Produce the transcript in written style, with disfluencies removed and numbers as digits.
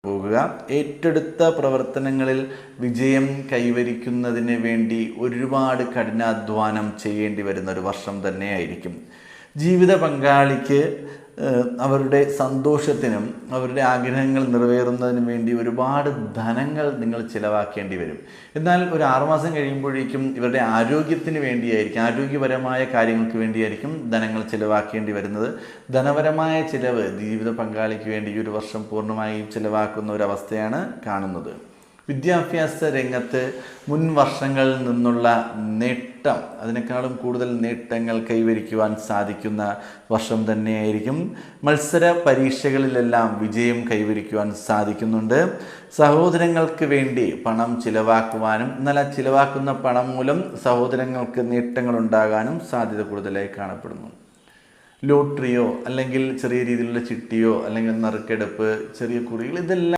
പോകുക. ഏറ്റെടുത്ത പ്രവർത്തനങ്ങളിൽ വിജയം കൈവരിക്കുന്നതിന് വേണ്ടി ഒരുപാട് കഠിനാധ്വാനം ചെയ്യേണ്ടി വരുന്ന ഒരു വർഷം തന്നെയായിരിക്കും. ജീവിത പങ്കാളിക്ക് അവരുടെ സന്തോഷത്തിനും അവരുടെ ആഗ്രഹങ്ങൾ നിറവേറുന്നതിനും വേണ്ടി ഒരുപാട് ധനങ്ങൾ നിങ്ങൾ ചിലവാക്കേണ്ടി വരും. എന്നാൽ ഒരു 6 മാസം കഴിയുമ്പോഴേക്കും ഇവരുടെ ആരോഗ്യത്തിന് വേണ്ടിയായിരിക്കും, ആരോഗ്യപരമായ കാര്യങ്ങൾക്ക് വേണ്ടിയായിരിക്കും ധനങ്ങൾ ചിലവാക്കേണ്ടി വരുന്നത്. ധനപരമായ ചിലവ് ജീവിത പങ്കാളിക്ക് വേണ്ടി ഈ ഒരു വർഷം പൂർണ്ണമായും ചിലവാക്കുന്ന ഒരവസ്ഥയാണ് കാണുന്നത്. വിദ്യാഭ്യാസ രംഗത്ത് മുൻ വർഷങ്ങളിൽ നിന്നുള്ള നേട്ടം, അതിനേക്കാളും കൂടുതൽ നേട്ടങ്ങൾ കൈവരിക്കുവാൻ സാധിക്കുന്ന വർഷം തന്നെയായിരിക്കും. മത്സര പരീക്ഷകളിലെല്ലാം വിജയം കൈവരിക്കുവാൻ സാധിക്കുന്നുണ്ട്. സഹോദരങ്ങൾക്ക് വേണ്ടി പണം ചിലവാക്കുവാനും എന്നാൽ ആ ചിലവാക്കുന്ന പണം മൂലം സഹോദരങ്ങൾക്ക് നേട്ടങ്ങൾ ഉണ്ടാകാനും സാധ്യത കൂടുതലായി കാണപ്പെടുന്നു. ലോട്ടറിയോ അല്ലെങ്കിൽ ചെറിയ രീതിയിലുള്ള ചിട്ടിയോ അല്ലെങ്കിൽ നറുക്കെടുപ്പ്, ചെറിയ കുറികൾ, ഇതെല്ലാം